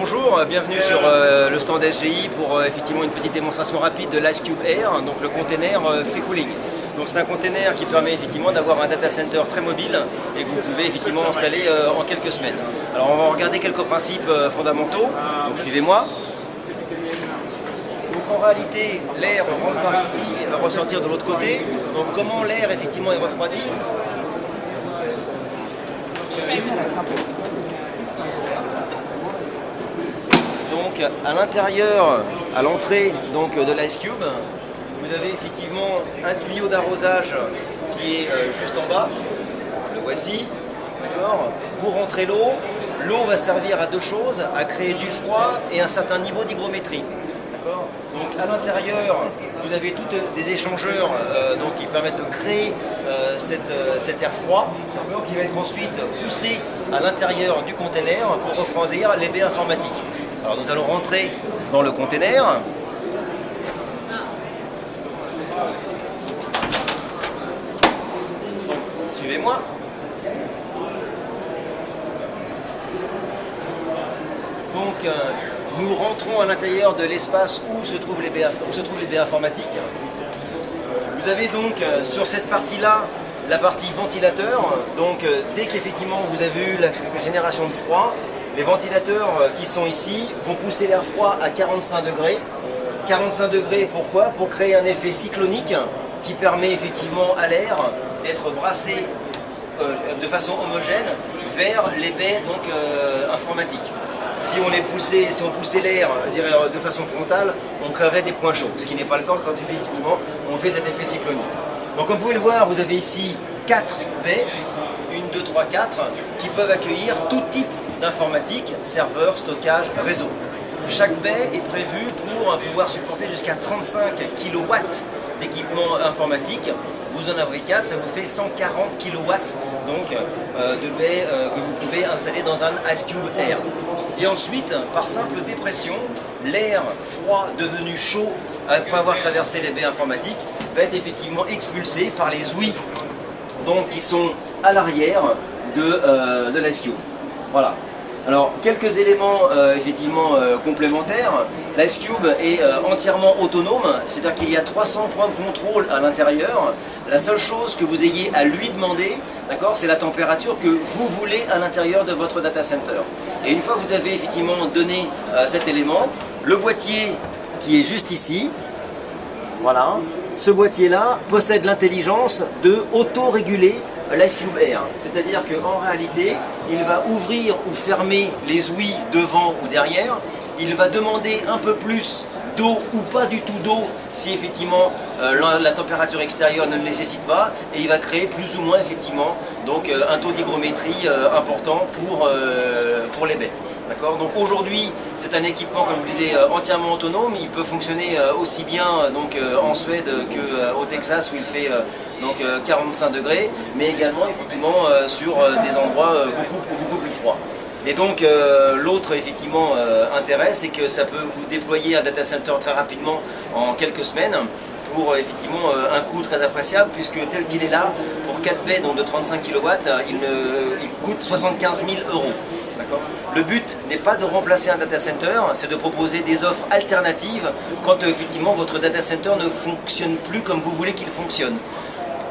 bonjour, bienvenue sur le stand SGI pour effectivement une petite démonstration rapide de l'Ice Cube Air, donc le container free cooling. Donc c'est un container qui permet effectivement d'avoir un data center très mobile et que vous pouvez effectivement installer en quelques semaines. Alors on va regarder quelques principes fondamentaux, donc suivez-moi. Donc en réalité, l'air rentre par ici et va ressortir de l'autre côté. Donc comment l'air effectivement est refroidi? Donc à l'intérieur, à l'entrée de l'Ice Cube, vous avez effectivement un tuyau d'arrosage qui est juste en bas. Le voici. Vous rentrez l'eau. L'eau va servir à deux choses, à créer du froid et un certain niveau d'hygrométrie. Donc à l'intérieur, vous avez tous des échangeurs qui permettent de créer cet air froid qui va être ensuite poussé à l'intérieur du container pour refroidir les baies informatiques. Alors nous allons rentrer dans le container. Suivez-moi. Donc nous rentrons à l'intérieur de l'espace où se trouvent les baies informatiques. Vous avez donc sur cette partie-là la partie ventilateur. Donc dès qu'effectivement vous avez eu la génération de froid, les ventilateurs qui sont ici vont pousser l'air froid à 45 degrés. 45 degrés pourquoi? Pour créer un effet cyclonique qui permet effectivement à l'air d'être brassé de façon homogène vers les baies informatiques. Si on poussait l'air de façon frontale, on créerait des points chauds, ce qui n'est pas le cas quand effectivement on fait cet effet cyclonique. Donc comme vous pouvez le voir, vous avez ici 4 baies, 1, 2, 3, 4, qui peuvent accueillir tout type d'informatique, serveur, stockage, réseau. Chaque baie est prévue pour pouvoir supporter jusqu'à 35 kW d'équipement informatique. Vous en avez 4, ça vous fait 140 kW de baies que vous pouvez installer dans un Ice Cube Air. Et ensuite, par simple dépression, l'air froid devenu chaud après avoir traversé les baies informatiques va être effectivement expulsé par les ouïes qui sont à l'arrière de l'Ice Cube. Voilà. Alors, quelques éléments complémentaires. L'Ice Cube est entièrement autonome, c'est-à-dire qu'il y a 300 points de contrôle à l'intérieur. La seule chose que vous ayez à lui demander, c'est la température que vous voulez à l'intérieur de votre data center. Et une fois que vous avez effectivement donné cet élément, le boîtier qui est juste ici, voilà, ce boîtier-là possède l'intelligence de auto-réguler l'Ice Cube Air. C'est-à-dire qu'en réalité, il va ouvrir ou fermer les ouïes devant ou derrière. Il va demander un peu plus d'eau ou pas du tout d'eau si effectivement la température extérieure ne le nécessite pas, et il va créer plus ou moins effectivement un taux d'hygrométrie important pour les baies. Donc aujourd'hui c'est un équipement, comme je vous le disais, entièrement autonome. Il peut fonctionner aussi bien en Suède qu'au Texas où il fait 45 degrés, mais également effectivement sur des endroits beaucoup plus froids. Et donc l'autre intérêt, c'est que ça peut vous déployer un data center très rapidement en quelques semaines pour un coût très appréciable, puisque tel qu'il est là, pour 4 baies de 35 kW, il coûte 75 000 €. Le but n'est pas de remplacer un data center, c'est de proposer des offres alternatives quand votre data center ne fonctionne plus comme vous voulez qu'il fonctionne.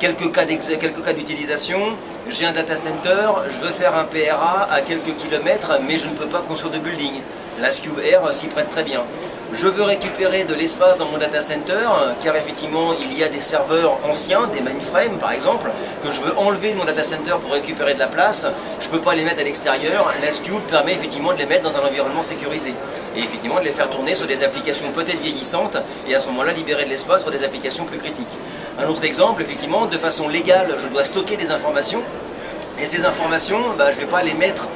Quelques cas d'utilisation, j'ai un data center, je veux faire un PRA à quelques kilomètres, mais je ne peux pas construire de building. L'Ice Cube Air s'y prête très bien. Je veux récupérer de l'espace dans mon data center, car effectivement il y a des serveurs anciens, des mainframes par exemple, que je veux enlever de mon data center pour récupérer de la place. Je ne peux pas les mettre à l'extérieur. L'Ice Cube permet de les mettre dans un environnement sécurisé et de les faire tourner sur des applications peut-être vieillissantes, et à ce moment-là libérer de l'espace pour des applications plus critiques. Un autre exemple, de façon légale, je dois stocker des informations. Et ces informations, je ne vais pas les mettre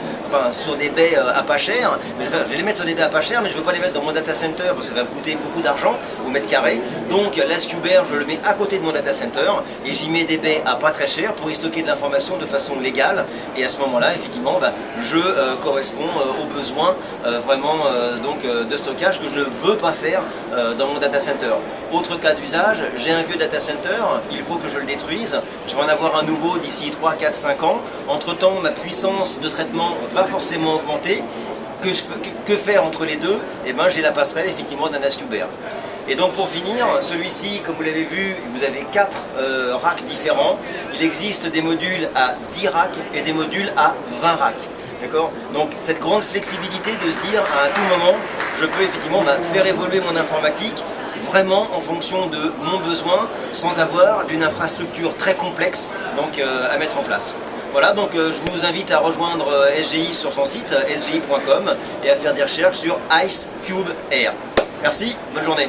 sur des baies à pas cher, je vais les mettre sur des baies à pas cher, mais je ne veux pas les mettre dans mon data center parce que ça va me coûter beaucoup d'argent au mètre carré. Donc l'Ice Cube Air, je le mets à côté de mon data center et j'y mets des baies à pas très cher pour y stocker de l'information de façon légale. Et à ce moment-là, je corresponds aux besoins de stockage que je ne veux pas faire dans mon data center. Autre cas d'usage, j'ai un vieux data center, il faut que je le détruise, je vais en avoir un nouveau d'ici 3, 4, 5 ans. Entre temps, ma puissance de traitement va forcément augmenter. que faire entre les deux? Eh ben, j'ai la passerelle effectivement d'un NAS Cube Air. Et donc pour finir, celui-ci, comme vous l'avez vu, vous avez 4 racks différents. Il existe des modules à 10 racks et des modules à 20 racks. D'accord? Donc cette grande flexibilité de se dire à tout moment, je peux effectivement faire évoluer mon informatique vraiment en fonction de mon besoin, sans avoir d'une infrastructure très complexe donc, à mettre en place. Voilà, donc je vous invite à rejoindre SGI sur son site, sgi.com, et à faire des recherches sur Ice Cube Air. Merci, bonne journée.